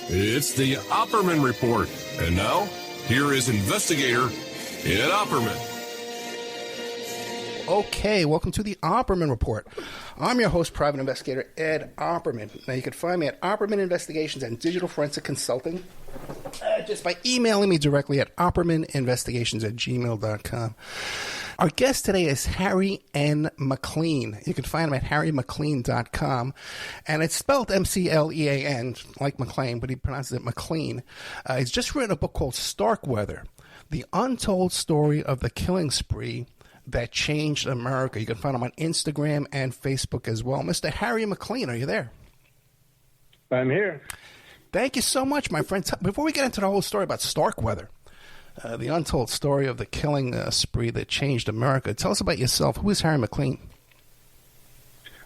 It's the Opperman Report. And now, here is investigator Ed Opperman. Okay, welcome to the Opperman Report. I'm your host, private investigator Ed Opperman. Now, you can find me at Opperman Investigations and Digital Forensic Consulting just by emailing me directly at oppermaninvestigations@gmail.com. Our guest today is Harry N. MacLean. You can find him at harrymaclean.com, and it's spelled M-C-L-E-A-N, like MacLean, but he pronounces it MacLean. He's just written a book called Starkweather, The Untold Story of the Killing Spree That Changed America. You can find him on Instagram and Facebook as well. Mr. Harry MacLean, are you there? I'm here. Thank you so much, my friend. Before we get into the whole story about Starkweather, the untold story of the killing spree that changed America, tell us about yourself. Who is Harry MacLean?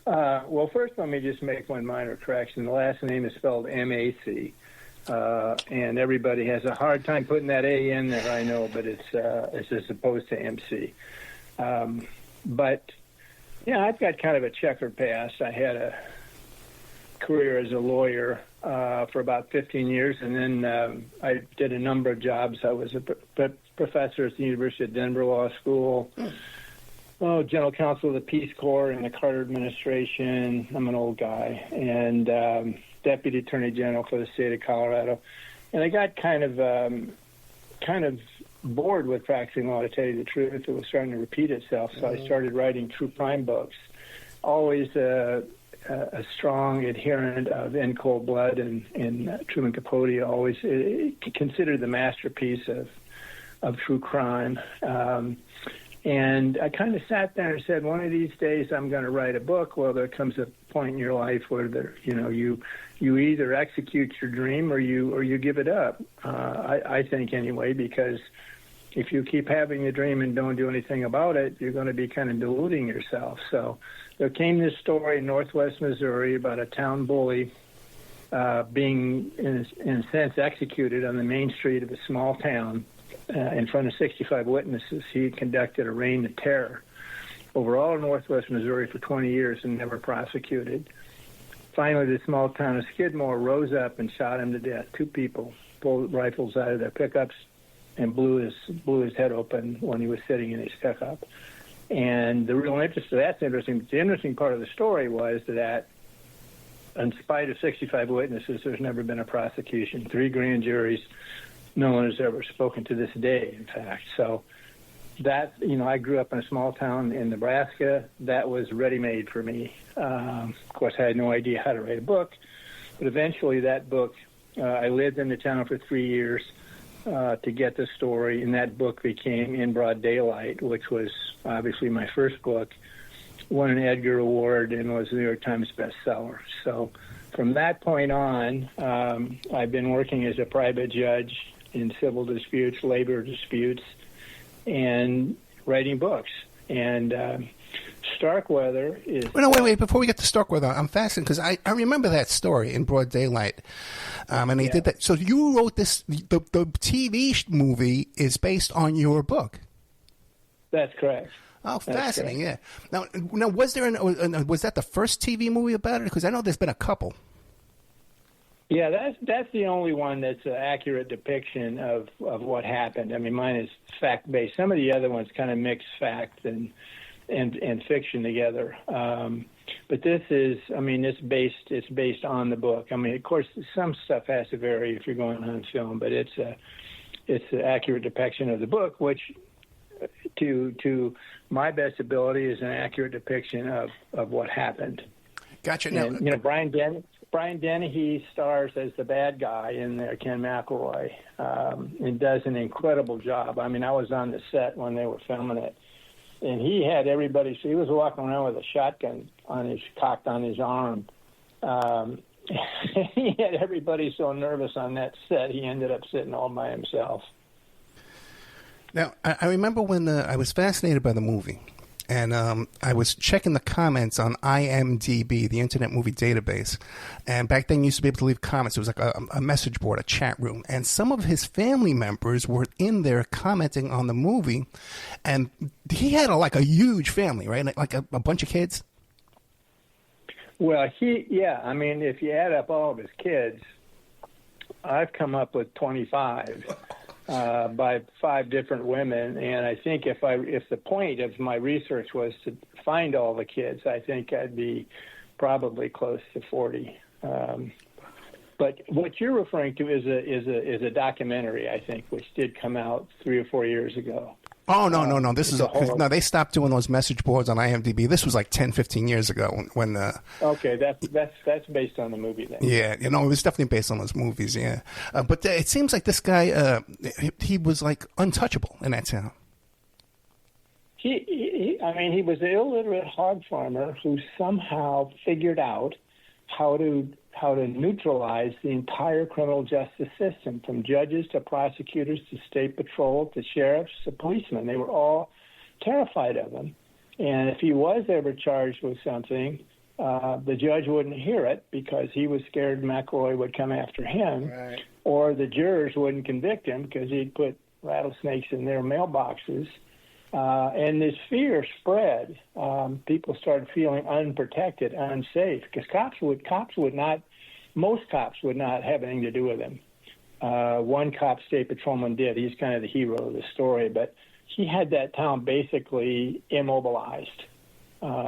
Well, first let me just make one minor correction. The last name is spelled M-A-C, and everybody has a hard time putting that A in there, I know, but it's as opposed to M-C. But, yeah, I've got kind of a checkered past. I had a career as a lawyer for about 15 years, and then I did a number of jobs. I was a professor at the University of Denver Law School, general counsel of the Peace Corps in the Carter administration. I'm an old guy, and deputy attorney general for the state of Colorado. And I got kind of bored with practicing law, to tell you the truth. It was starting to repeat itself, so I started writing true crime books. Always a strong adherent of In Cold Blood and Truman Capote, always considered the masterpiece of true crime. And I kind of sat there and said, one of these days I'm going to write a book. Well, there comes a point in your life where you either execute your dream or you give it up. I think anyway, because if you keep having a dream and don't do anything about it, you're going to be kind of deluding yourself. So there came this story in northwest Missouri about a town bully being, in a sense, executed on the main street of a small town in front of 65 witnesses. He had conducted a reign of terror over all of northwest Missouri for 20 years and never prosecuted. Finally, the small town of Skidmore rose up and shot him to death. Two people pulled rifles out of their pickups and blew his head open when he was sitting in his pickup. And the real interest of that's interesting. The interesting part of the story was that, in spite of 65 witnesses, there's never been a prosecution. 3 grand juries, no one has ever spoken to this day, in fact. So that, I grew up in a small town in Nebraska. That was ready-made for me. Of course, I had no idea how to write a book, but eventually that book, I lived in the town for 3 years to get the story, and that book became In Broad Daylight, which was obviously my first book, won an Edgar Award and was a New York Times bestseller. So from that point on, I've been working as a private judge in civil disputes, labor disputes, and writing books. And Starkweather is... Wait. Before we get to Starkweather, I'm fascinated because I remember that story In Broad Daylight. And he did that. So you wrote this, the TV movie is based on your book. That's correct. Oh, fascinating, yeah. Now, was there was that the first TV movie about it? Because I know there's been a couple. Yeah, that's the only one that's an accurate depiction of what happened. I mean, mine is fact-based. Some of the other ones kind of mix fact and fiction together. But this is, it's based on the book. I mean, of course, some stuff has to vary if you're going on film, but it's an accurate depiction of the book, which, to my best ability, is an accurate depiction of what happened. Gotcha. And, Brian Dennehy stars as the bad guy in there, Ken McElroy, and does an incredible job. I mean, I was on the set when they were filming it, and he had everybody. So he was walking around with a shotgun cocked on his arm. He had everybody so nervous on that set, he ended up sitting all by himself. Now, I remember when I was fascinated by the movie, and I was checking the comments on IMDb, the Internet Movie Database, and back then you used to be able to leave comments. It was like a message board, a chat room, and some of his family members were in there commenting on the movie, and he had a huge family, right? Like a bunch of kids? Well, if you add up all of his kids, I've come up with 25 by 5 different women, and I think if the point of my research was to find all the kids, I think I'd be probably close to 40. But what you're referring to is a documentary, I think, which did come out 3 or 4 years ago. Oh, no. This is no. They stopped doing those message boards on IMDb. This was like 10, 15 years ago when Okay, that's based on the movie then. Yeah, it was definitely based on those movies. Yeah, but it seems like this guy, he was like untouchable in that town. He was an illiterate hog farmer who somehow figured out how to neutralize the entire criminal justice system, from judges to prosecutors to state patrol to sheriffs to policemen. They were all terrified of him. And if he was ever charged with something, the judge wouldn't hear it because he was scared McElroy would come after him, right. Or the jurors wouldn't convict him because he'd put rattlesnakes in their mailboxes. And this fear spread. People started feeling unprotected, unsafe, because most cops would not have anything to do with him. One cop, state patrolman, did. He's kind of the hero of the story, but he had that town basically immobilized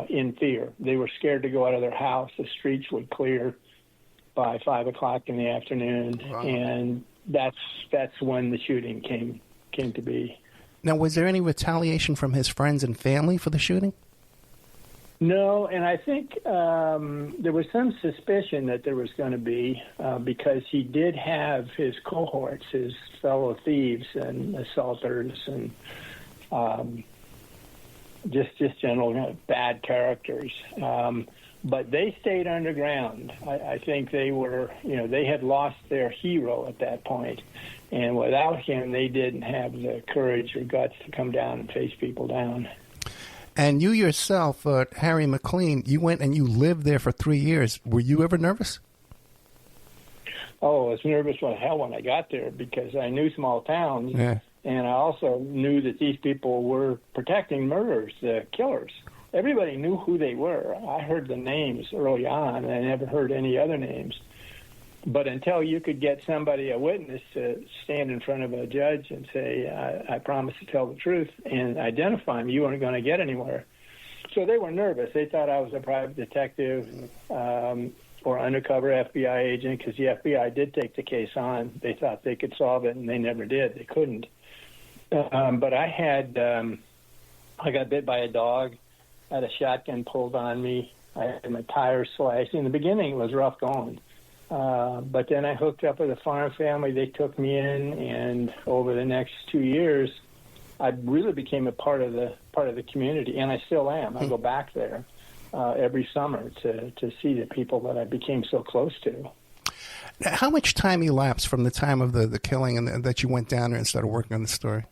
in fear. They were scared to go out of their house. The streets would clear by 5 o'clock in the afternoon, wow. And that's when the shooting came to be. Now, was there any retaliation from his friends and family for the shooting? No, and I think there was some suspicion that there was going to be because he did have his cohorts, his fellow thieves and assaulters, and just general bad characters. But they stayed underground. I think they were, they had lost their hero at that point. And without him, they didn't have the courage or guts to come down and face people down. And you yourself, Harry MacLean, you went and you lived there for 3 years. Were you ever nervous? Oh, I was nervous as hell when I got there because I knew small towns. Yeah. And I also knew that these people were protecting murderers, the killers. Everybody knew who they were. I heard the names early on, and I never heard any other names. But until you could get somebody, a witness, to stand in front of a judge and say, I promise to tell the truth and identify him, you weren't going to get anywhere. So they were nervous. They thought I was a private detective or undercover FBI agent because the FBI did take the case on. They thought they could solve it, and they never did. They couldn't. But I got bit by a dog. I had a shotgun pulled on me. I had my tires slashed. In the beginning, it was rough going. But then I hooked up with a farm family. They took me in, and over the next 2 years, I really became a part of the community, and I still am. I go back there every summer to see the people that I became so close to. Now, how much time elapsed from the time of the killing and that you went down there and started working on the story?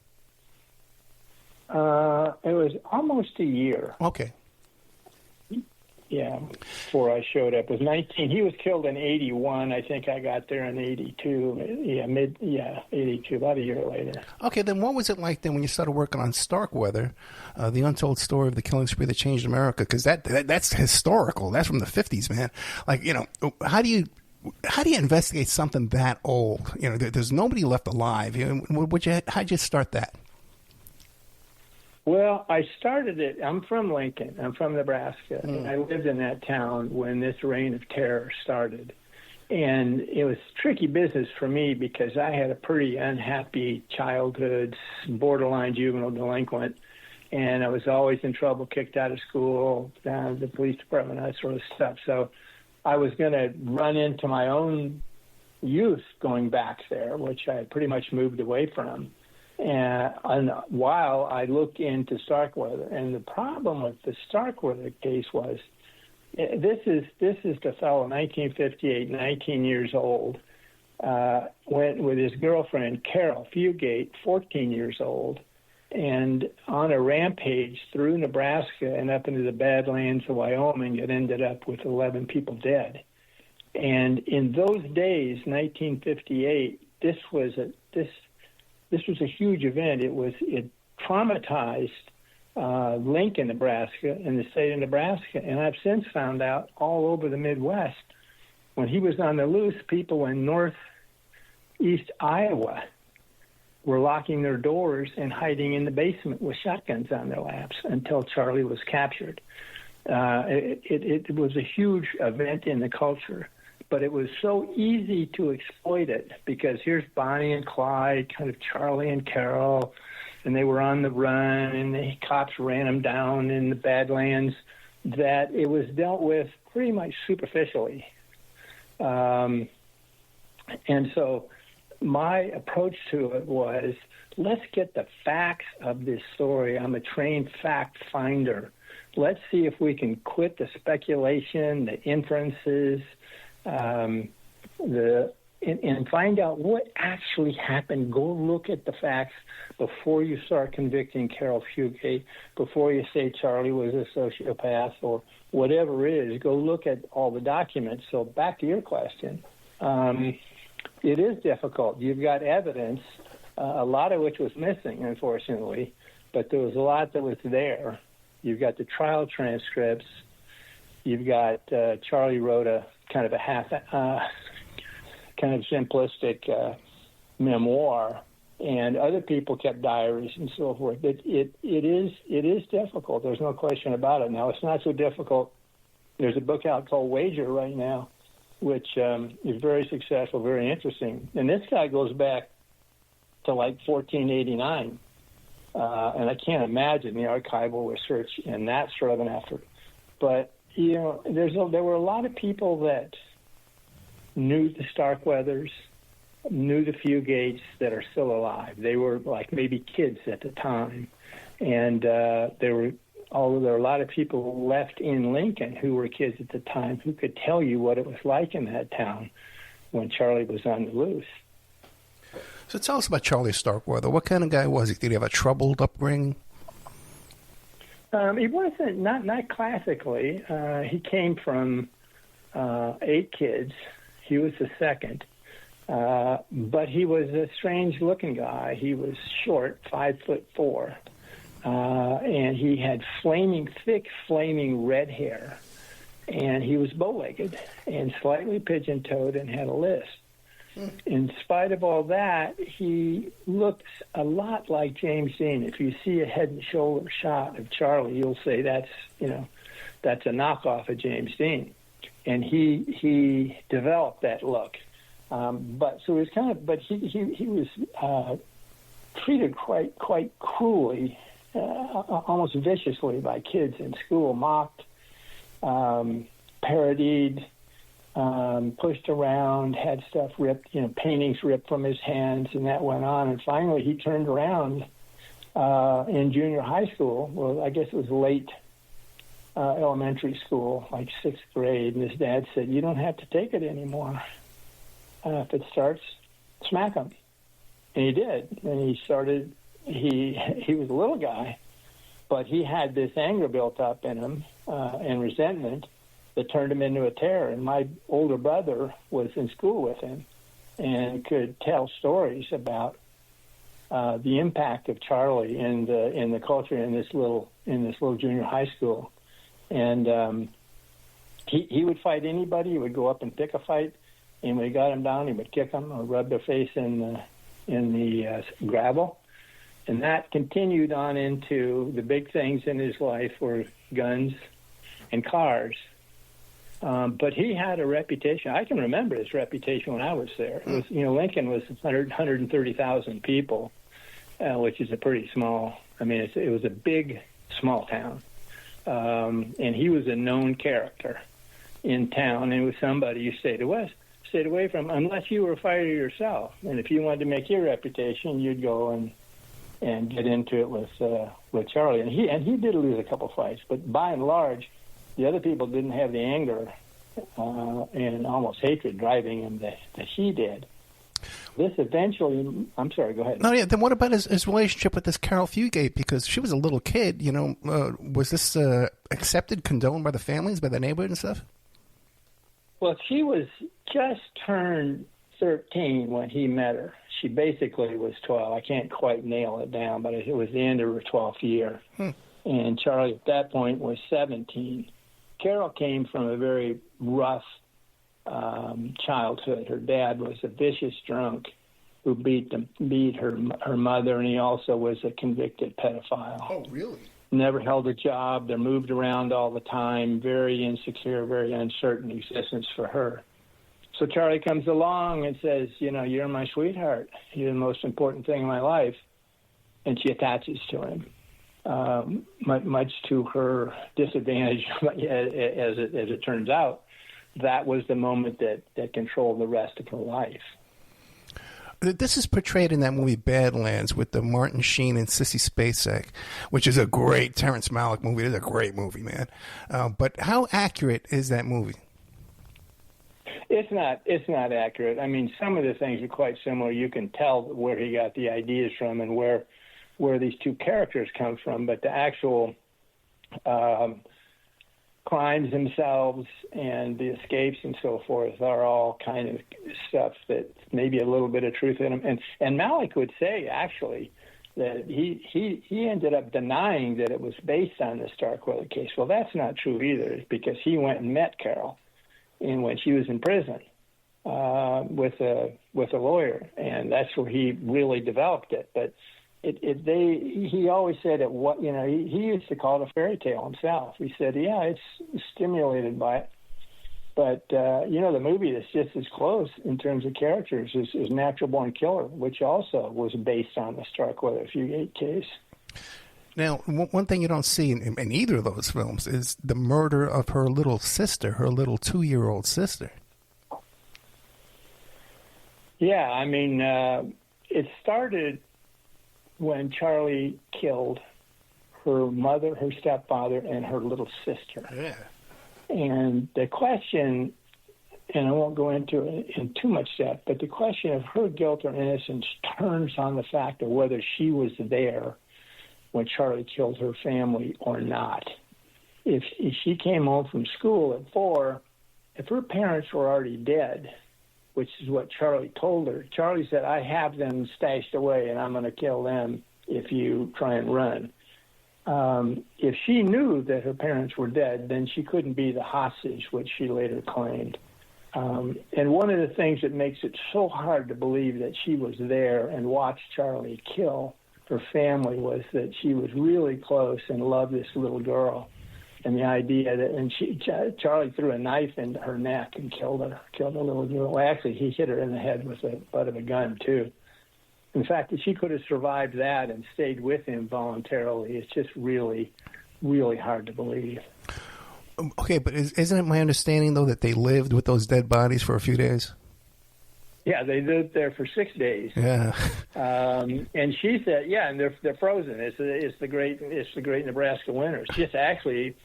It was almost a year. Okay. Yeah, before I showed up. It was 19. He was killed in 81. I think I got there in 82. 82, about a year later. Okay, then what was it like then when you started working on Starkweather, the untold story of the killing spree that changed America? Because that's historical. That's from the 50s, man. Like, how do you investigate something that old? There's nobody left alive. How'd you start that? Well, I started it. I'm from Lincoln. I'm from Nebraska. And I lived in that town when this reign of terror started. And it was tricky business for me because I had a pretty unhappy childhood, borderline juvenile delinquent. And I was always in trouble, kicked out of school, down to the police department, that sort of stuff. So I was going to run into my own youth going back there, which I had pretty much moved away from. And while I looked into Starkweather, and the problem with the Starkweather case was, this is the fellow, 1958, 19 years old, went with his girlfriend Caril Fugate, 14 years old, and on a rampage through Nebraska and up into the Badlands of Wyoming, it ended up with 11 people dead. And in those days, 1958, this was a huge event. It traumatized Lincoln, Nebraska, and the state of Nebraska. And I've since found out all over the Midwest, when he was on the loose, people in North East Iowa were locking their doors and hiding in the basement with shotguns on their laps until Charlie was captured. It was a huge event in the culture, but it was so easy to exploit it because here's Bonnie and Clyde, kind of Charlie and Caril, and they were on the run, and the cops ran them down in the Badlands, that it was dealt with pretty much superficially. And so my approach to it was, let's get the facts of this story. I'm a trained fact finder. Let's see if we can quit the speculation, the inferences, and find out what actually happened. Go look at the facts before you start convicting Caril Fugate, before you say Charlie was a sociopath or whatever it is. Go look at all the documents. So back to your question, it is difficult. You've got evidence, a lot of which was missing, unfortunately, but there was a lot that was there. You've got the trial transcripts. You've got Charlie wrote a kind of simplistic memoir, and other people kept diaries and so forth. It is difficult. There's no question about it. Now, it's not so difficult. There's a book out called Wager right now, which is very successful, very interesting. And this guy goes back to like 1489. And I can't imagine the archival research in that sort of an effort. But, there were a lot of people that knew the Starkweathers, knew the Fugates that are still alive. They were like maybe kids at the time. And although there were a lot of people left in Lincoln who were kids at the time who could tell you what it was like in that town when Charlie was on the loose. So tell us about Charlie Starkweather. What kind of guy was he? Did he have a troubled upbringing? He wasn't, not classically. He came from 8 kids. He was the second. But he was a strange-looking guy. He was short, 5'4", and he had thick, flaming red hair. And he was bow-legged and slightly pigeon-toed and had a lisp. In spite of all that, he looks a lot like James Dean. If you see a head and shoulder shot of Charlie, you'll say that's a knockoff of James Dean. And he developed that look. But he was treated quite cruelly, almost viciously by kids in school, mocked, parodied, pushed around, had stuff ripped, paintings ripped from his hands, and that went on. And finally, he turned around in junior high school. Well, I guess it was late elementary school, like 6th grade, and his dad said, "You don't have to take it anymore. If it starts, smack him." And he did. And he started. He was a little guy, but he had this anger built up in him and resentment that turned him into a terror. And my older brother was in school with him and could tell stories about the impact of Charlie in the culture in this little junior high school. And he would fight anybody. He would go up and pick a fight, and when he got him down, he would kick them or rub their face in the gravel. And that continued on into the big things in his life were guns and cars. But he had a reputation. I can remember his reputation when I was there. It was, Lincoln was 130,000 people, which is a pretty small. It was a big, small town. And he was a known character in town. And it was somebody you stayed away from unless you were a fighter yourself. And if you wanted to make your reputation, you'd go and get into it with Charlie. And he did lose a couple fights, but by and large, the other people didn't have the anger and almost hatred driving him that he did. This eventually, I'm sorry, go ahead. No, yeah. Then what about his relationship with this Caril Fugate? Because she was a little kid, was this accepted, condoned by the families, by the neighborhood and stuff? Well, she was just turned 13 when he met her. She basically was 12. I can't quite nail it down, but it was the end of her 12th year. And Charlie at that point was 17. Caril came from a very rough childhood. Her dad was a vicious drunk who beat her mother, and he also was a convicted pedophile. Oh, really? Never held a job. They're moved around all the time. Very insecure, very uncertain existence for her. So Charlie comes along and says, you're my sweetheart. You're the most important thing in my life. And she attaches to him, much to her disadvantage, as it turns out. That was the moment that controlled the rest of her life. This is portrayed in that movie Badlands with the Martin Sheen and Sissy Spacek, which is a great Terrence Malick movie. It is a great movie, man. But how accurate is that movie? It's not accurate. I mean, some of the things are quite similar. You can tell where he got the ideas from and where these two characters come from. But the actual crimes themselves and the escapes and so forth are all kind of stuff that maybe a little bit of truth in them. And Malick would say, actually, that he ended up denying that it was based on the Starkweather case. Well, that's not true either, because he went and met Caril when she was in prison with a lawyer, and that's where he really developed it. But he always said he used to call it a fairy tale himself. He said, yeah, it's stimulated by it. But, the movie that's just as close in terms of characters is Natural Born Killer, which also was based on the Starkweather Fugate case. Now, one thing you don't see in either of those films is the murder of her little sister, her little 2-year-old sister. Yeah, I mean, it started when Charlie killed her mother, her stepfather, and her little sister. Yeah. And the question, and I won't go into it in too much depth, but the question of her guilt or innocence turns on the fact of whether she was there when Charlie killed her family or not. If she came home from school at 4, if her parents were already dead, which is what Charlie told her, Charlie said, I have them stashed away and I'm going to kill them if you try and run. If she knew that her parents were dead, then she couldn't be the hostage, which she later claimed. And one of the things that makes it so hard to believe that she was there and watched Charlie kill her family was that she was really close and loved this little girl. And the idea that, Charlie threw a knife into her neck and killed the little girl. Well, actually, he hit her in the head with the butt of a gun, too. In fact, if she could have survived that and stayed with him voluntarily, it's just really, really hard to believe. Okay, but isn't it my understanding, though, that they lived with those dead bodies for a few days? Yeah, they lived there for 6 days. Yeah. And she said, yeah, and they're frozen. It's the great Nebraska winter. It's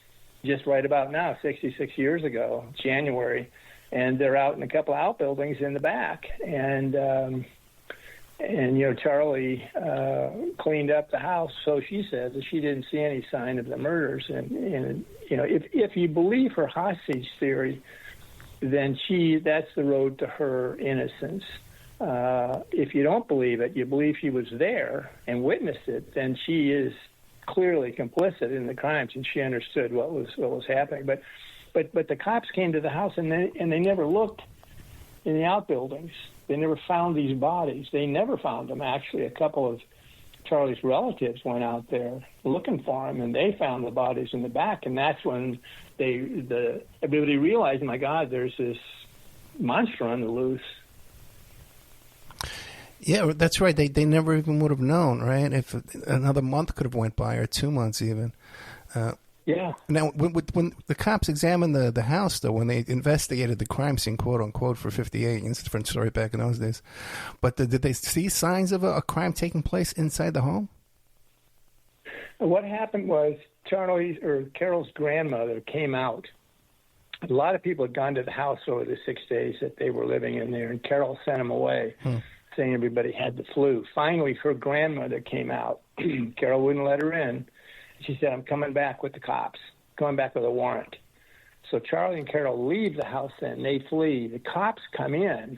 just right about now, 66 years ago, January, and they're out in a couple of outbuildings in the back. And Charlie cleaned up the house, so she says, that she didn't see any sign of the murders. And if you believe her hostage theory, then that's the road to her innocence. If you don't believe it, you believe she was there and witnessed it, then she is clearly complicit in the crimes, and she understood what was happening. But the cops came to the house and they never looked in the outbuildings. They never found these bodies. They never found them. Actually, a couple of Charlie's relatives went out there looking for him, and they found the bodies in the back. And that's when everybody realized, my God, there's this monster on the loose. Yeah, that's right. They never even would have known, right? If another month could have went by, or 2 months even. Yeah. Now, when the cops examined the house, though, when they investigated the crime scene, quote unquote, for 58, it's a different story back in those days. But did they see signs of a crime taking place inside the home? What happened was Caril's grandmother came out. A lot of people had gone to the house over the 6 days that they were living in there, and Caril sent them away, saying everybody had the flu. Finally, her grandmother came out. Caril wouldn't let her in. She said, I'm coming back with the cops, coming back with a warrant. So Charlie and Caril leave the house then. They flee. The cops come in,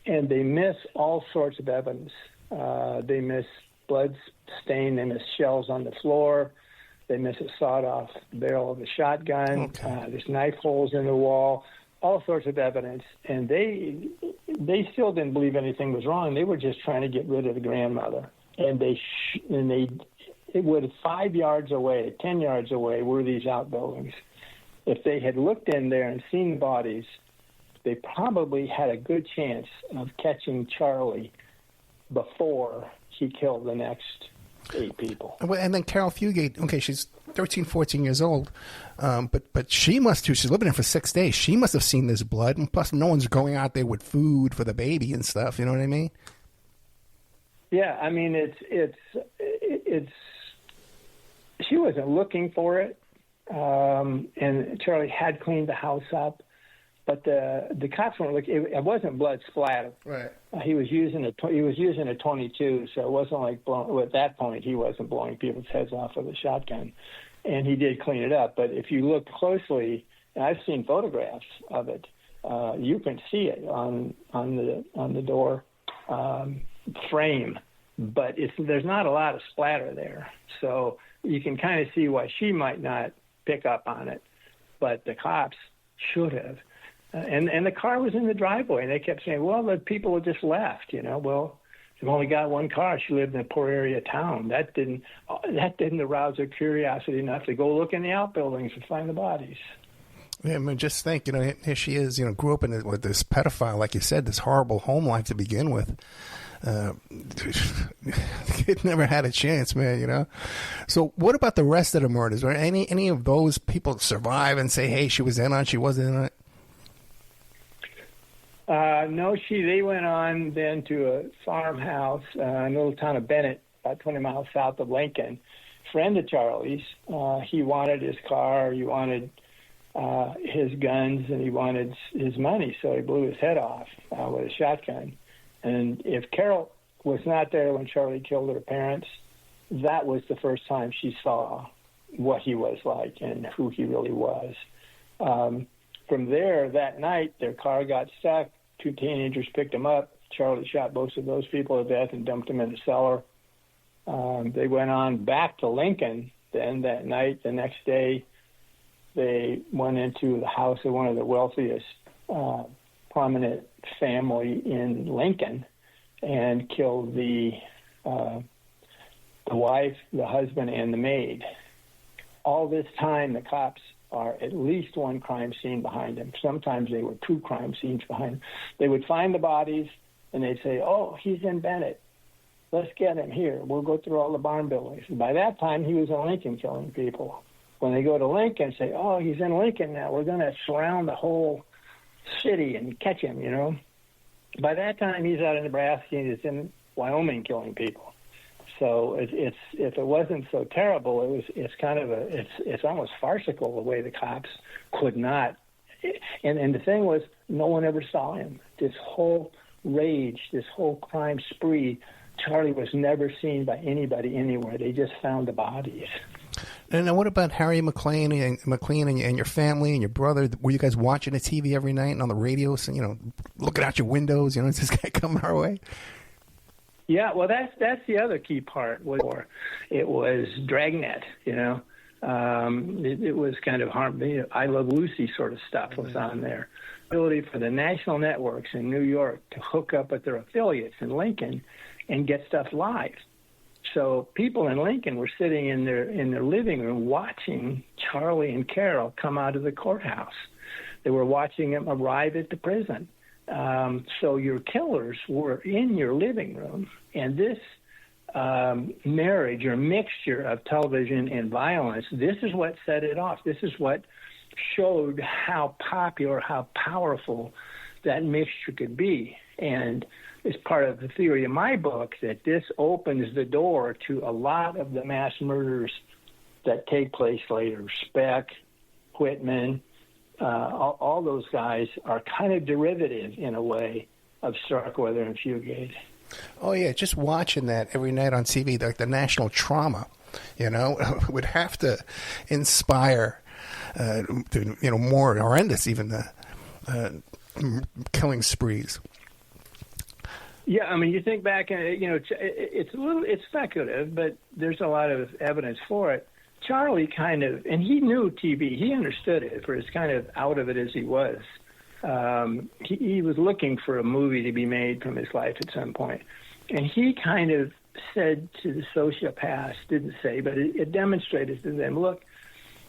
and they miss all sorts of evidence. They miss blood stain. They miss shells on the floor. They miss a sawed-off barrel of a shotgun. Okay. There's knife holes in the wall, all sorts of evidence. And they they still didn't believe anything was wrong. They were just trying to get rid of the grandmother. And it was 5 yards away, 10 yards away were these outbuildings. If they had looked in there and seen the bodies, they probably had a good chance of catching Charlie before he killed the next 8 people. And then Caril Fugate, okay, she's 13, 14 years old, but she must too. She's living there for 6 days. She must have seen this blood, and plus no one's going out there with food for the baby and stuff. You know what I mean? Yeah, I mean it's she wasn't looking for it, and Charlie had cleaned the house up, but the cops weren't looking. It wasn't blood splatter. Right. He was using a 22, so it wasn't like at that point he wasn't blowing people's heads off with a shotgun, and he did clean it up. But if you look closely, and I've seen photographs of it, you can see it on the door frame, but there's not a lot of splatter there, so you can kind of see why she might not pick up on it, but the cops should have. And the car was in the driveway, and they kept saying, well, the people had just left, Well, they've only got one car. She lived in a poor area town. That didn't arouse their curiosity enough to go look in the outbuildings and find the bodies. Yeah, I mean, just think, here she is, grew up with this pedophile, like you said, this horrible home life to begin with. Kid never had a chance, man, So what about the rest of the murders? Were any of those people survive and say, hey, she was in on it, she wasn't in on it? No, they went on then to a farmhouse in a little town of Bennet, about 20 miles south of Lincoln. Friend of Charlie's, he wanted his car, he wanted his guns, and he wanted his money, so he blew his head off with a shotgun. And if Caril was not there when Charlie killed her parents, that was the first time she saw what he was like and who he really was. From there, that night, their car got stuck. 2 teenagers picked him up. Charlie shot both of those people to death and dumped them in the cellar. They went on back to Lincoln. Then that night, the next day, they went into the house of one of the wealthiest prominent family in Lincoln and killed the wife, the husband, and the maid. All this time, the cops are at least one crime scene behind him. Sometimes they were 2 crime scenes behind him. They would find the bodies, and they'd say, oh, he's in Bennet. Let's get him here. We'll go through all the barn buildings. And by that time, he was in Lincoln killing people. When they go to Lincoln, say, oh, he's in Lincoln now. We're going to surround the whole city and catch him, By that time, he's out in Nebraska and he's in Wyoming killing people. So if it wasn't so terrible, it's almost farcical the way the cops could not. And the thing was, no one ever saw him. This whole rage, this whole crime spree, Charlie was never seen by anybody anywhere. They just found the bodies. And now what about Harry MacLean and your family and your brother? Were you guys watching the TV every night and on the radio, looking out your windows? Is this guy coming our way? Yeah, well, that's the other key part. It was Dragnet, It was kind of I Love Lucy sort of stuff was on there. Ability for the national networks in New York to hook up with their affiliates in Lincoln and get stuff live. So people in Lincoln were sitting in their living room watching Charlie and Caril come out of the courthouse. They were watching them arrive at the prison. So your killers were in your living room, and this marriage or mixture of television and violence, this is what set it off. This is what showed how popular, how powerful that mixture could be. And it's part of the theory in my book that this opens the door to a lot of the mass murders that take place later. Speck, Whitman, all those guys are kind of derivative in a way of Starkweather and Fugate. Oh yeah, just watching that every night on TV, like the national trauma, would have to inspire, more horrendous even the killing sprees. Yeah, I mean, you think back, it's speculative, but there's a lot of evidence for it. Charlie and he knew TV. He understood it for as kind of out of it as he was. He was looking for a movie to be made from his life at some point. And he kind of said to the sociopaths, didn't say, but it demonstrated to them, look,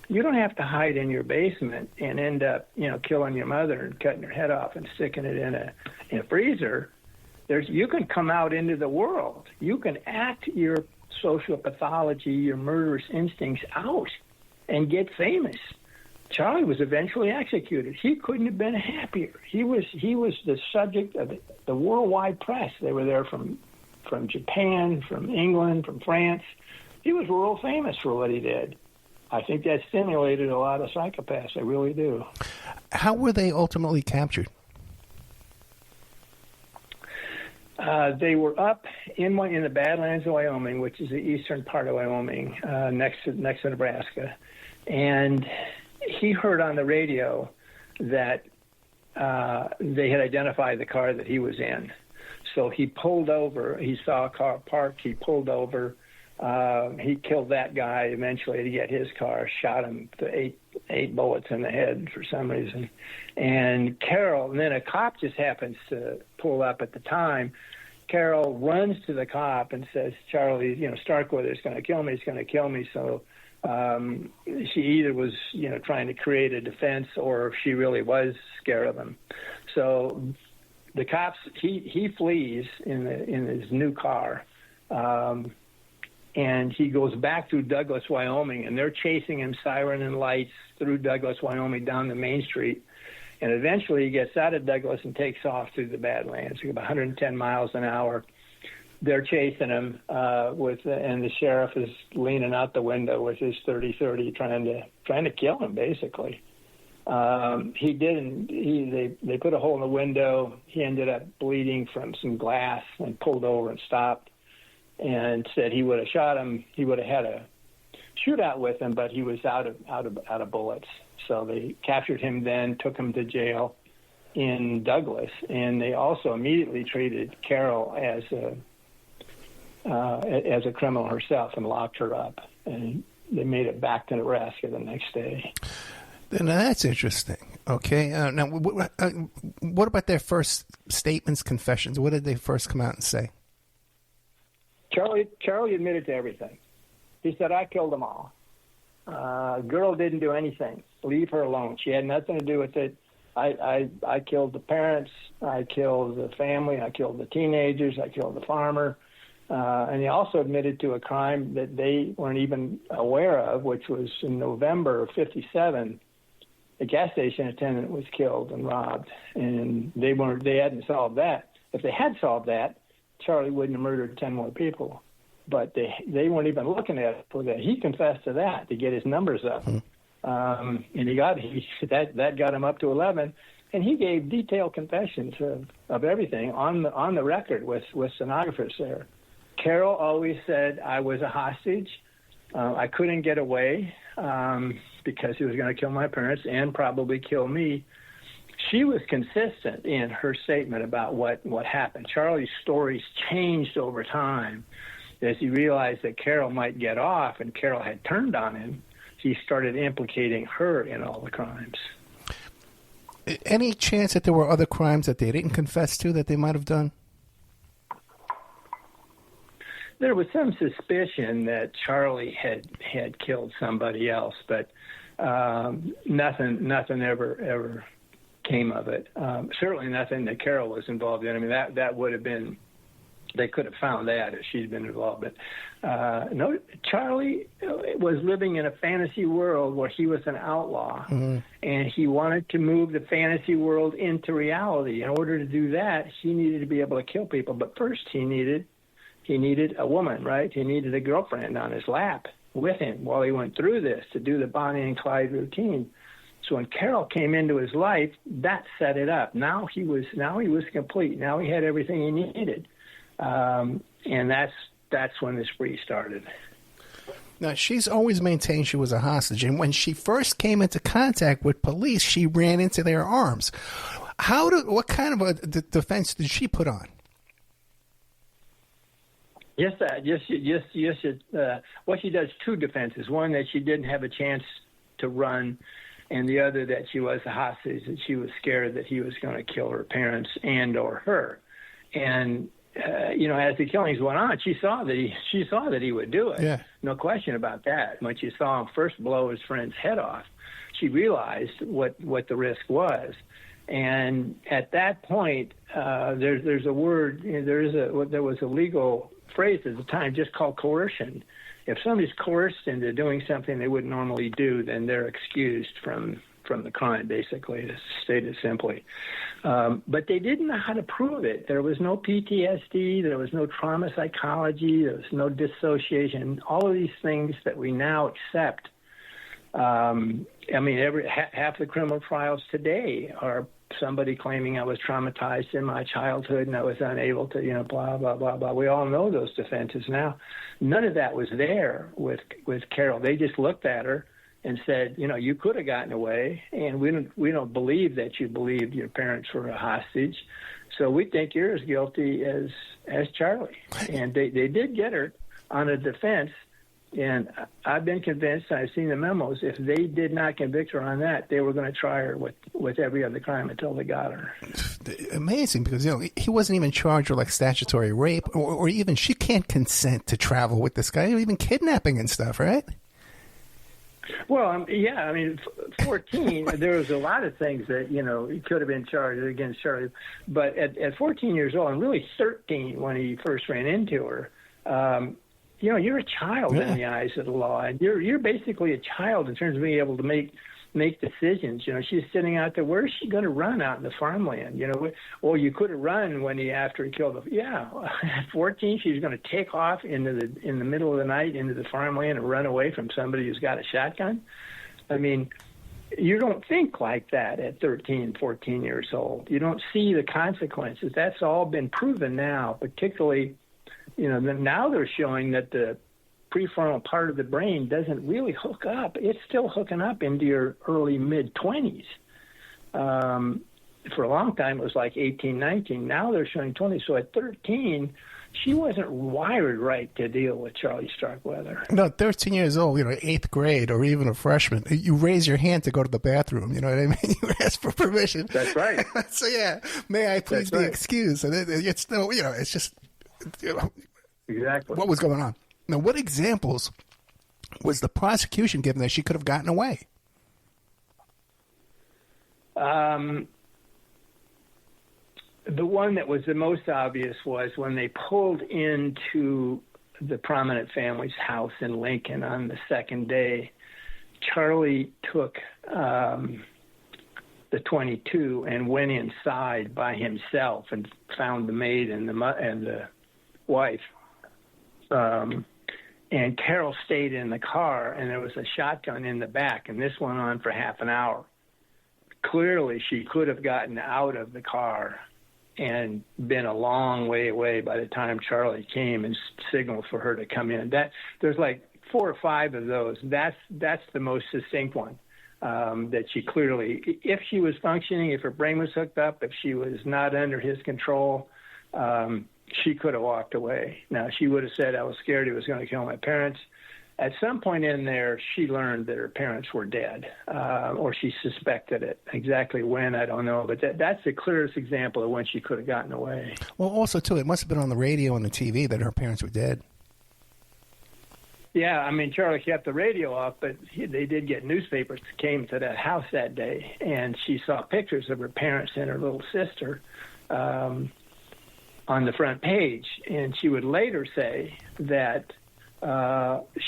you don't have to hide in your basement and end up, killing your mother and cutting her head off and sticking it in a freezer. You can come out into the world. You can act your social pathology, your murderous instincts out and get famous. Charlie was eventually executed. He couldn't have been happier. He was the subject of the worldwide press. They were there from Japan, from England, from France. He was world famous for what he did. I think that stimulated a lot of psychopaths. I really do. How were they ultimately captured? They were up in the Badlands of Wyoming, which is the eastern part of Wyoming, next to Nebraska. And he heard on the radio that they had identified the car that he was in. So he pulled over. He saw a car parked. He pulled over. He killed that guy eventually to get his car, shot him to eight bullets in the head for some reason. And Caril, and then a cop just happens to pull up at the time. Caril runs to the cop and says, Charlie, Starkweather's going to kill me. He's going to kill me. So she either was, trying to create a defense or she really was scared of him. So the cops, he flees in his new car. And he goes back through Douglas, Wyoming, and they're chasing him, siren and lights, through Douglas, Wyoming, down the main street. And eventually he gets out of Douglas and takes off through the Badlands, about 110 miles an hour. They're chasing him, and the sheriff is leaning out the window with his .30-30, trying to kill him, basically. He didn't. They put a hole in the window. He ended up bleeding from some glass and pulled over and stopped. And said he would have shot him. He would have had a shootout with him, but he was out of bullets. So they captured him, then took him to jail in Douglas, and they also immediately treated Caril as a criminal herself and locked her up. And they made it back to Nebraska the next day. Now that's interesting. Okay. Now, what about their first statements, confessions? What did they first come out and say? Charlie admitted to everything. He said, I killed them all. Girl didn't do anything. Leave her alone. She had nothing to do with it. I killed the parents. I killed the family. I killed the teenagers. I killed the farmer. And he also admitted to a crime that they weren't even aware of, which was in November of 1957. A gas station attendant was killed and robbed, and they hadn't solved that. If they had solved that, Charlie wouldn't have murdered 10 more people, but they weren't even looking at it for that. He confessed to that to get his numbers up, and that got him up to 11. And he gave detailed confessions of everything on the record with stenographers there. Caril always said, I was a hostage. I couldn't get away because he was going to kill my parents and probably kill me. She was consistent in her statement about what happened. Charlie's stories changed over time. As he realized that Caril might get off and Caril had turned on him, he started implicating her in all the crimes. Any chance that there were other crimes that they didn't confess to that they might have done? There was some suspicion that Charlie had killed somebody else, but nothing ever came of it. Certainly nothing that Caril was involved in. I mean, that would have been, they could have found that if she'd been involved. But no, Charlie was living in a fantasy world where he was an outlaw, and he wanted to move the fantasy world into reality. In order to do that, he needed to be able to kill people. But first, he needed a woman, right? He needed a girlfriend on his lap with him while he went through this to do the Bonnie and Clyde routine. So when Caril came into his life, that set it up. Now he was complete. Now he had everything he needed, and that's when the spree started. Now, she's always maintained she was a hostage, and when she first came into contact with police, she ran into their arms. What kind of a defense did she put on? Yes. What she does, two defenses. One, that she didn't have a chance to run, and the other that she was a hostage, that she was scared that he was going to kill her parents and or her. And as the killings went on, she saw that he would do it. Yeah. No question about that. When she saw him first blow his friend's head off, she realized what the risk was. And at that point, there's a word. There was a legal phrase at the time just called coercion. If somebody's coerced into doing something they wouldn't normally do, then they're excused from the crime, basically, to state it simply. But they didn't know how to prove it. There was no PTSD. There was no trauma psychology. There was no dissociation. All of these things that we now accept. Half the criminal trials today are somebody claiming I was traumatized in my childhood and I was unable to, blah, blah, blah, blah. We all know those defenses now. None of that was there with Caril. They just looked at her and said, you could have gotten away, and we don't believe that you believed your parents were a hostage, so we think you're as guilty as Charlie. And they did get her on a defense, and I've been convinced, I've seen the memos, if they did not convict her on that, they were going to try her with every other crime until they got her. Amazing, because he wasn't even charged with statutory rape, or even she can't consent to travel with this guy, even kidnapping and stuff, right? Well, 14, there was a lot of things that, he could have been charged against Charlie. But at 14 years old, and really 13 when he first ran into her, you're a child in the eyes of the law. And you're basically a child in terms of being able to make decisions. She's sitting out there. Where is she going to run out in the farmland? Well, you could have run after he killed her. Yeah, at 14, she's going to take off in the middle of the night into the farmland and run away from somebody who's got a shotgun. I mean, you don't think like that at 13, 14 years old. You don't see the consequences. That's all been proven now, particularly, now they're showing that the prefrontal part of the brain doesn't really hook up. It's still hooking up into your early mid-20s. For a long time, it was like 18, 19. Now they're showing 20. So at 13, she wasn't wired right to deal with Charlie Starkweather. No, 13 years old, 8th grade or even a freshman, you raise your hand to go to the bathroom. You know what I mean? You ask for permission. That's right. So, yeah, may I please be excused? And it's still, it's just, exactly what was going on. Now, what examples was the prosecution given that she could have gotten away? The one that was the most obvious was when they pulled into the prominent family's house in Lincoln on the second day. Charlie took the .22 and went inside by himself and found the maid and the wife. And Caril stayed in the car, and there was a shotgun in the back, and this went on for half an hour. Clearly, she could have gotten out of the car and been a long way away by the time Charlie came and signaled for her to come in. There's like 4 or 5 of those. That's the most succinct one. That she clearly, if she was functioning, if her brain was hooked up, if she was not under his control, she could have walked away. Now, she would have said, I was scared he was going to kill my parents. At some point in there, she learned that her parents were dead, or she suspected it. Exactly when, I don't know. But that's the clearest example of when she could have gotten away. Well, also, too, it must have been on the radio and the TV that her parents were dead. Yeah, Charlie kept the radio off, but they did get newspapers that came to that house that day, and she saw pictures of her parents and her little sister on the front page. And she would later say that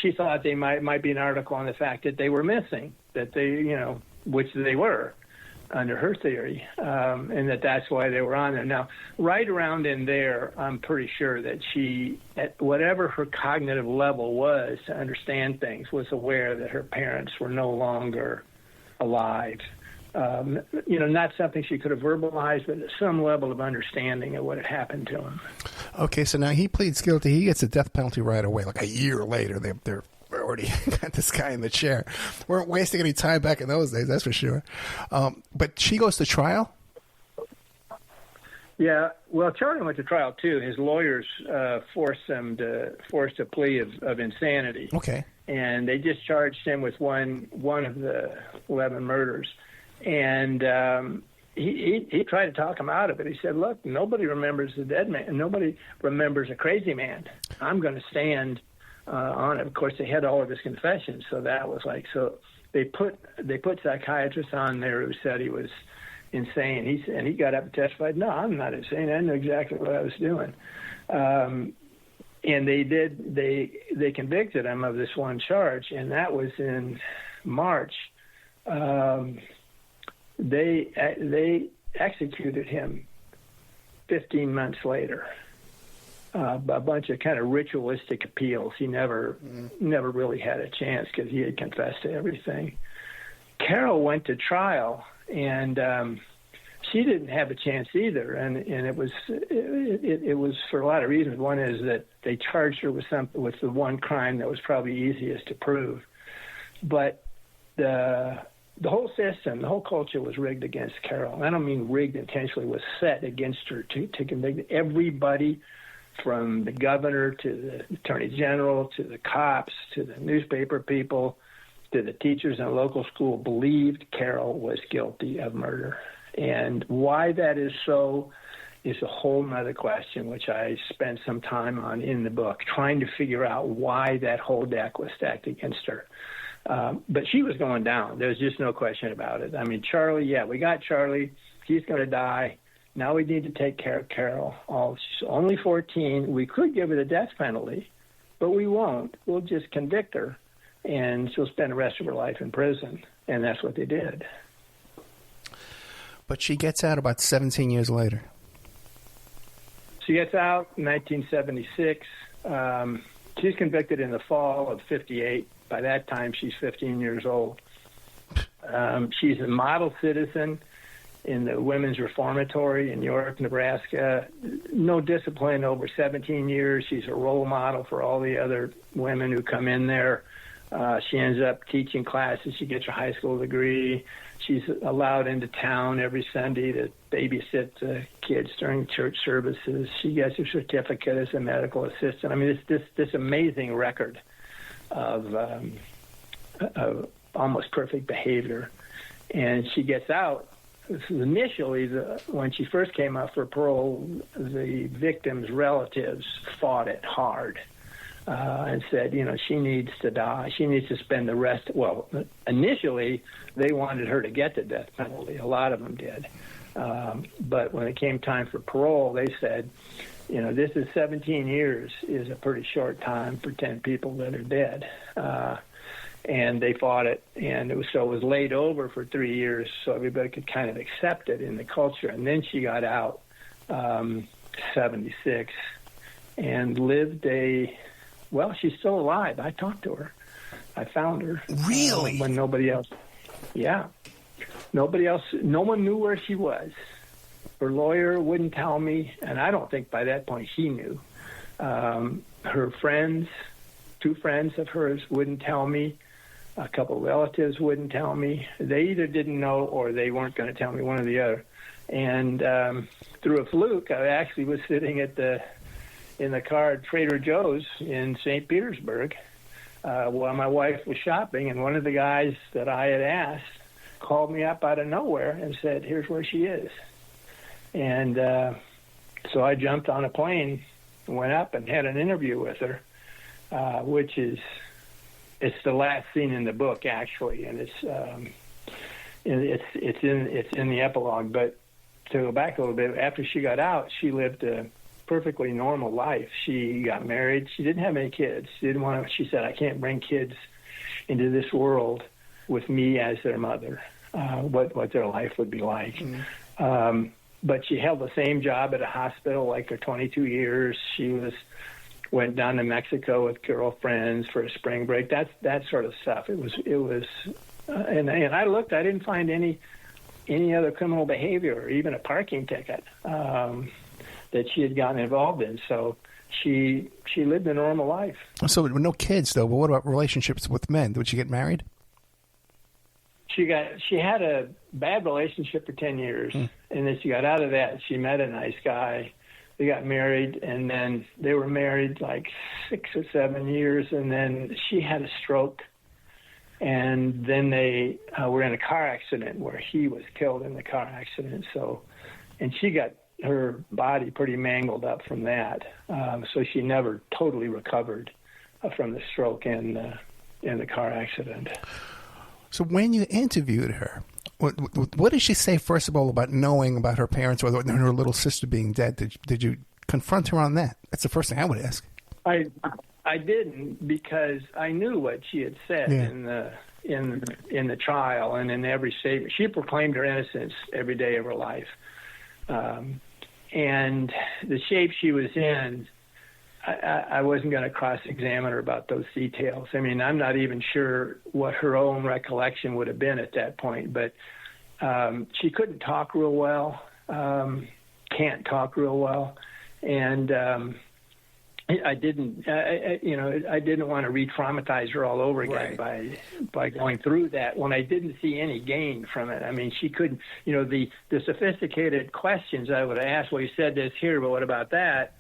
she thought they might be an article on the fact that they were missing, that they, which they were under her theory, and that's why they were on there. Now, right around in there, I'm pretty sure that she, at whatever her cognitive level was to understand things, was aware that her parents were no longer alive. Not something she could have verbalized, but some level of understanding of what had happened to him. Okay, so now he pleads guilty. He gets a death penalty right away. Like a year later, they're already got this guy in the chair. Weren't wasting any time back in those days, that's for sure. But she goes to trial? Yeah, well, Charlie went to trial, too. His lawyers forced a plea of insanity. Okay. and they just charged him with one of the 11 murders. And he tried to talk him out of it. He said, "Look, nobody remembers the dead man. Nobody remembers a crazy man. I'm going to stand on it." Of course, they had all of his confessions, so that was like, so they put psychiatrists on there who said he was insane. He got up and testified, "No, I'm not insane. I knew exactly what I was doing." And they convicted him of this one charge, and that was in March. They executed him 15 months later. A bunch of kind of ritualistic appeals. He never really had a chance because he had confessed to everything. Caril went to trial, and she didn't have a chance either. And it was for a lot of reasons. One is that they charged her with the one crime that was probably easiest to prove, but the whole system, the whole culture was rigged against Caril. I don't mean rigged intentionally, was set against her to convict everybody, from the governor to the attorney general to the cops to the newspaper people to the teachers in a local school believed Caril was guilty of murder. And why that is so is a whole nother question, which I spent some time on in the book, trying to figure out why that whole deck was stacked against her. But she was going down. There's just no question about it. I mean, Charlie, we got Charlie. He's going to die. Now we need to take care of Caril. She's only 14. We could give her the death penalty, but we won't. We'll just convict her, and she'll spend the rest of her life in prison. And that's what they did. But she gets out about 17 years later. She gets out in 1976. She's convicted in the fall of 58. By that time, she's 15 years old. She's a model citizen in the Women's Reformatory in York, Nebraska. No discipline over 17 years. She's a role model for all the other women who come in there. She ends up teaching classes. She gets her high school degree. She's allowed into town every Sunday to babysit the kids during church services. She gets her certificate as a medical assistant. I mean, it's this amazing record of almost perfect behavior. And she gets out. Initially, when she first came out for parole, the victim's relatives fought it hard and said, she needs to die. She needs to spend the rest. Well, initially, they wanted her to get the death penalty. A lot of them did. But when it came time for parole, they said, this is 17 years is a pretty short time for 10 people that are dead. And they fought it, and it was laid over for 3 years so everybody could kind of accept it in the culture. And then she got out 76 and lived she's still alive. I talked to her. I found her. Really? When nobody else. Yeah. Nobody else, no one knew where she was. Her lawyer wouldn't tell me, and I don't think by that point she knew. Her friends, 2 friends of hers, wouldn't tell me. A couple of relatives wouldn't tell me. They either didn't know or they weren't going to tell me, one or the other. And through a fluke, I actually was sitting in the car at Trader Joe's in St. Petersburg while my wife was shopping, and one of the guys that I had asked called me up out of nowhere and said, "Here's where she is." And so I jumped on a plane, went up and had an interview with her, which is, it's the last scene in the book actually, and it's in the epilogue. But to go back a little bit, after she got out, she lived a perfectly normal life. She got married. She didn't have any kids. She didn't want to. She said, "I can't bring kids into this world with me as their mother. What their life would be like." Mm-hmm. But she held the same job at a hospital like for 22 years. She went down to Mexico with girlfriends for a spring break. That sort of stuff. It was, and I looked. I didn't find any other criminal behavior or even a parking ticket that she had gotten involved in. So she lived a normal life. So with no kids though. But what about relationships with men? Did she get married? She had a bad relationship for 10 years, and then she got out of that. She met a nice guy They got married, and then they were married like 6 or 7 years, and then she had a stroke. And then they were in a car accident where he was killed in the car accident. So, and she got her body pretty mangled up from that. So she never totally recovered from the stroke and the car accident. So when you interviewed her, what did she say, first of all, about knowing about her parents or her little sister being dead? Did you confront her on that? That's the first thing I would ask. I didn't, because I knew what she had said in the trial and in every statement. She proclaimed her innocence every day of her life. And the shape she was in, I wasn't going to cross-examine her about those details. I mean, I'm not even sure what her own recollection would have been at that point, but she couldn't talk real well, can't talk real well, and I didn't want to re-traumatize her all over again by going through that when I didn't see any gain from it. I mean, she couldn't, the sophisticated questions I would ask, well, you said this here, but what about that?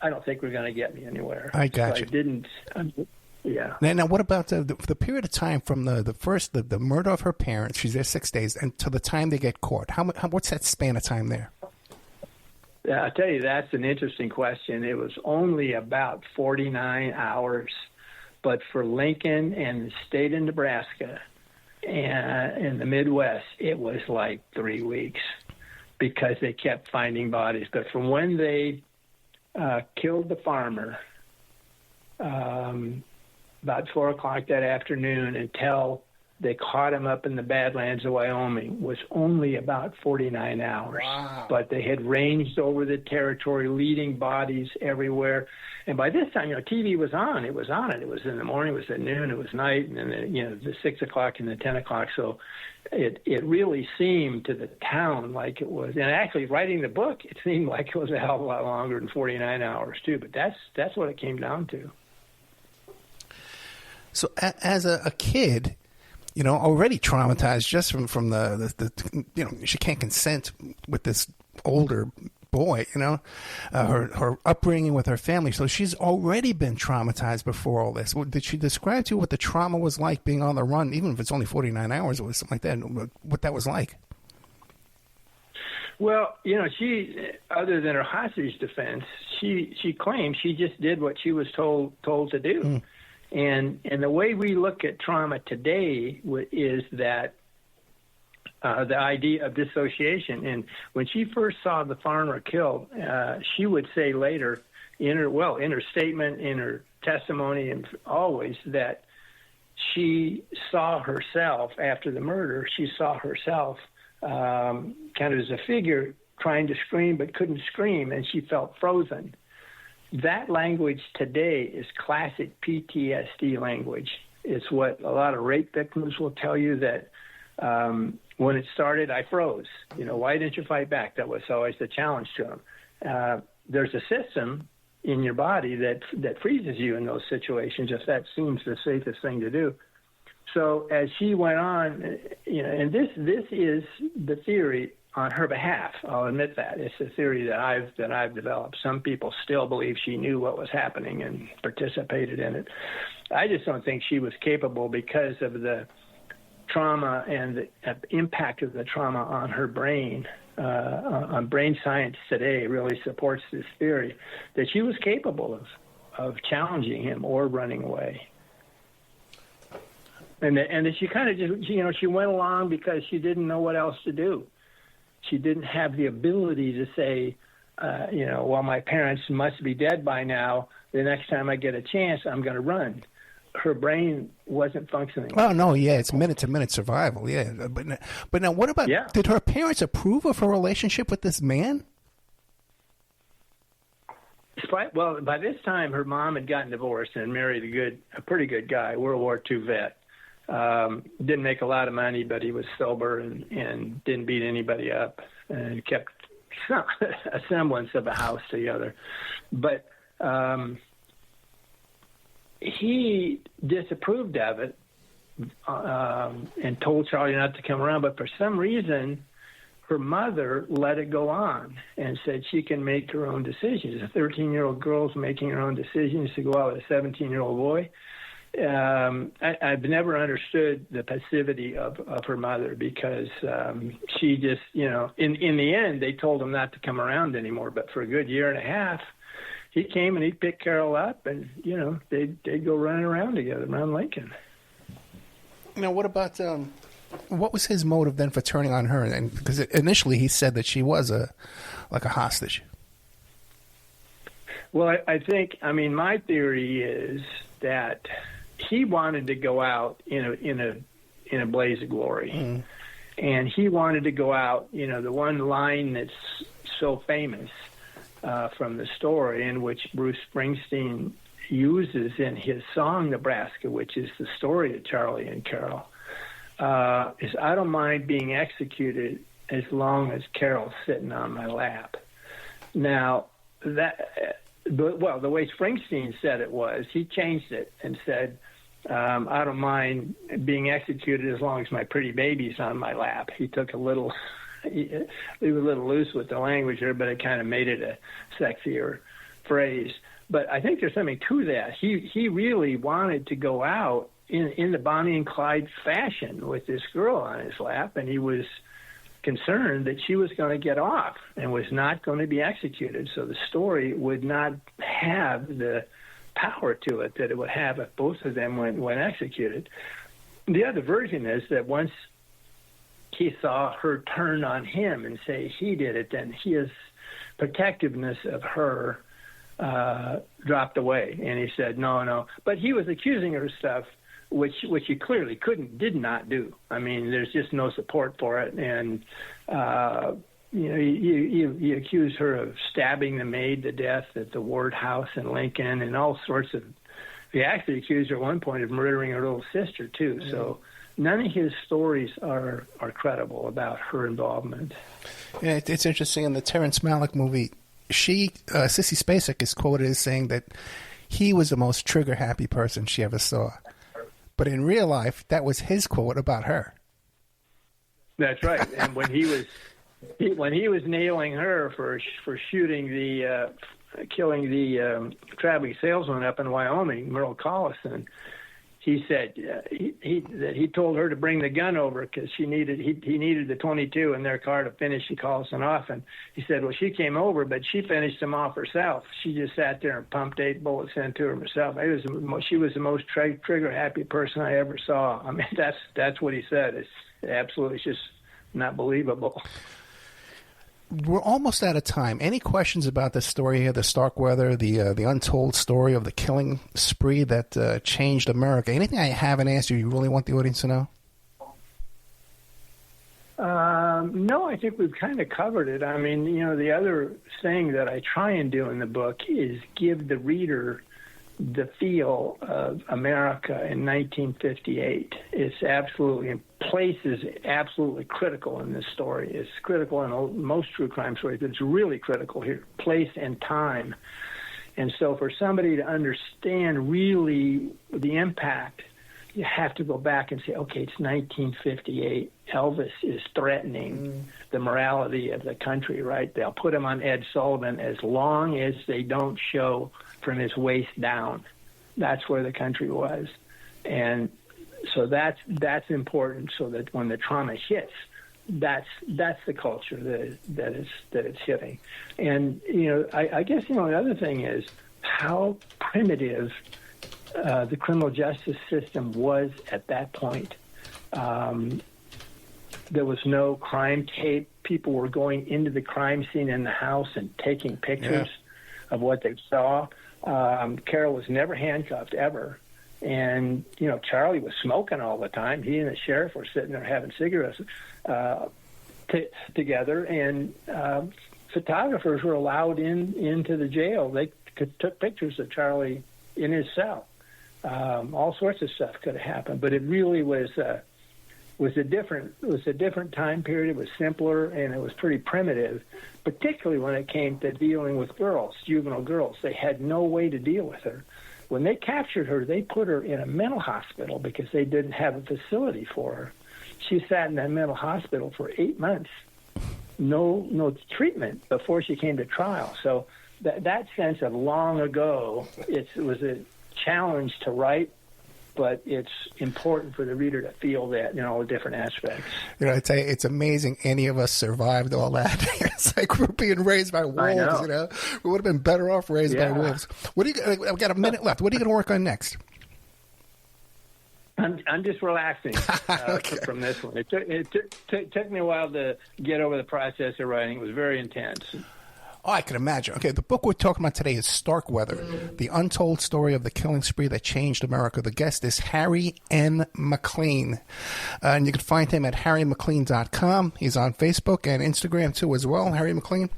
I don't think we're going to get me anywhere. I got you. I didn't. Yeah. Now, what about the period of time from the murder of her parents? She's there 6 days, and to the time they get caught. What's that span of time there? Yeah, I'll tell you, that's an interesting question. It was only about 49 hours, but for Lincoln and the state of Nebraska and in the Midwest, it was like 3 weeks because they kept finding bodies. But from when they killed the farmer about 4 o'clock that afternoon until they caught him up in the Badlands of Wyoming was only about 49 hours. Wow. But they had ranged over the territory, leading bodies everywhere. And by this time, TV was on. It was on. It was in the morning, it was at noon, it was night, and then, the 6 o'clock and the 10 o'clock. So it really seemed to the town like it was. And actually, writing the book, it seemed like it was a hell of a lot longer than 49 hours, too. But that's what it came down to. So as a kid, already traumatized just from the she can't consent with this older boy, her upbringing with her family. So she's already been traumatized before all this. Did she describe to you what the trauma was like being on the run, even if it's only 49 hours or something like that, what that was like? Well, she, other than her hostage defense, she claimed she just did what she was told to do. Mm. And the way we look at trauma today is that the idea of dissociation. And when she first saw the farmer killed, she would say later in her statement, in her testimony, and always that she saw herself after the murder. She saw herself kind of as a figure trying to scream but couldn't scream, and she felt frozen. That language today is classic PTSD language. It's what a lot of rape victims will tell you, that when it started, I froze. Why didn't you fight back? That was always the challenge to them. There's a system in your body that freezes you in those situations if that seems the safest thing to do. So as she went on, and this is the theory on her behalf. I'll admit that. It's a theory that I've developed. Some people still believe she knew what was happening and participated in it. I just don't think she was capable because of the trauma and the impact of the trauma on her brain. On brain science today really supports this theory that she was capable of challenging him or running away. And that she kind of just, she went along because she didn't know what else to do. She didn't have the ability to say, well, my parents must be dead by now. The next time I get a chance, I'm going to run. Her brain wasn't functioning. Oh, no, yeah, it's minute-to-minute survival, yeah. But now what about, did her parents approve of her relationship with this man? Well, by this time, her mom had gotten divorced and married a pretty good guy, World War II vet. Didn't make a lot of money, but he was sober and didn't beat anybody up and kept a semblance of a house together. But he disapproved of it and told Charlie not to come around. But for some reason, her mother let it go on and said she can make her own decisions. A 13-year-old girl's making her own decisions to go out with a 17-year-old boy. I've never understood the passivity of her mother, because she just, in the end, they told him not to come around anymore. But for a good year and a half, he came and he'd pick Caril up, and, they'd go running around together around Lincoln. Now, what about, what was his motive then for turning on her? And because initially he said that she was like a hostage. Well, I think, my theory is that he wanted to go out in a blaze of glory, and he wanted to go out. The one line that's so famous from the story, in which Bruce Springsteen uses in his song Nebraska, which is the story of Charlie and Caril, is, "I don't mind being executed as long as Caril's sitting on my lap." Now, the way Springsteen said it was, he changed it and said, "I don't mind being executed as long as my pretty baby's on my lap." He took he was a little loose with the language there, but it kind of made it a sexier phrase. But I think there's something to that. He really wanted to go out in the Bonnie and Clyde fashion with this girl on his lap, and he was concerned that she was going to get off and was not going to be executed. So the story would not have the power to it that it would have if both of them went executed. The other version is that once he saw her turn on him and say he did it, then his protectiveness of her dropped away, and he said, no. But he was accusing her of stuff which he clearly did not do. There's just no support for it, and he accused her of stabbing the maid to death at the Ward House in Lincoln, and all sorts of. He actually accused her at one point of murdering her little sister too. Mm-hmm. So none of his stories are credible about her involvement. Yeah, it's interesting. In the Terrence Malick movie, Sissy Spacek is quoted as saying that he was the most trigger-happy person she ever saw. But in real life, that was his quote about her. That's right. And when he was nailing her for shooting killing the traveling salesman up in Wyoming, Merle Collison, he said he told her to bring the gun over because he needed the .22 in their car to finish Collison off. And he said, well, she came over, but she finished him off herself. She just sat there and pumped 8 bullets into him herself. She was the most trigger happy person I ever saw. That's what he said. It's absolutely just not believable. We're almost out of time. Any questions about this story here, the Starkweather, the untold story of the killing spree that changed America? Anything I haven't asked you really want the audience to know? No, I think we've kind of covered it. The other thing that I try and do in the book is give the reader the feel of America in 1958. Place is absolutely critical in this story. It's critical in most true crime stories, but it's really critical here, place and time. And so for somebody to understand really the impact, you have to go back and say, okay, it's 1958. Elvis is threatening the morality of the country, right? They'll put him on Ed Sullivan as long as they don't show from his waist down. That's where the country was. And so that's important, so that when the trauma hits, that's the culture that it's hitting. And I guess the other thing is how primitive the criminal justice system was at that point. There was no crime tape. People were going into the crime scene in the house and taking pictures of what they saw. Caril was never handcuffed, ever. And, Charlie was smoking all the time. He and the sheriff were sitting there having cigarettes together, and photographers were allowed into the jail. They took pictures of Charlie in his cell. All sorts of stuff could have happened, but it really was a different time period. It was simpler, and it was pretty primitive, particularly when it came to dealing with girls, juvenile girls. They had no way to deal with her. When they captured her, they put her in a mental hospital because they didn't have a facility for her. She sat in that mental hospital for 8 months. no treatment before she came to trial. So that sense of long ago, it was a challenge to write, but it's important for the reader to feel that in all the different aspects. I tell you, it's amazing any of us survived all that. It's like we're being raised by wolves, We would have been better off raised by wolves. I've got a minute left. What are you going to work on next? I'm just relaxing from this one. It took me a while to get over the process of writing. It was very intense. Oh, I can imagine. Okay, the book we're talking about today is Starkweather, the untold story of the killing spree that changed America. The guest is Harry N. MacLean, and you can find him at harrymaclean.com. He's on Facebook and Instagram, too, as well, Harry MacLean.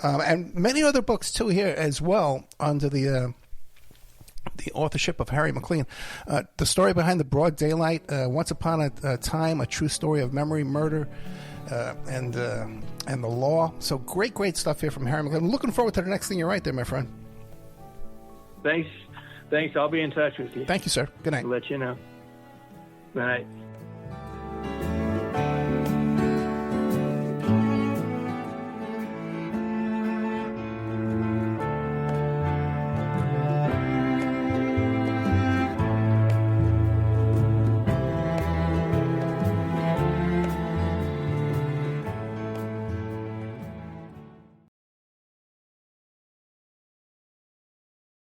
And many other books, too, here as well under the authorship of Harry MacLean. The story behind the broad daylight, Once Upon a Time, a true story of memory, murder, and the law. So great stuff here from Harry MacLean. I'm looking forward to the next thing you write there, my friend. Thanks. I'll be in touch with you. Thank you, sir. Good night. I'll let you know. Good night.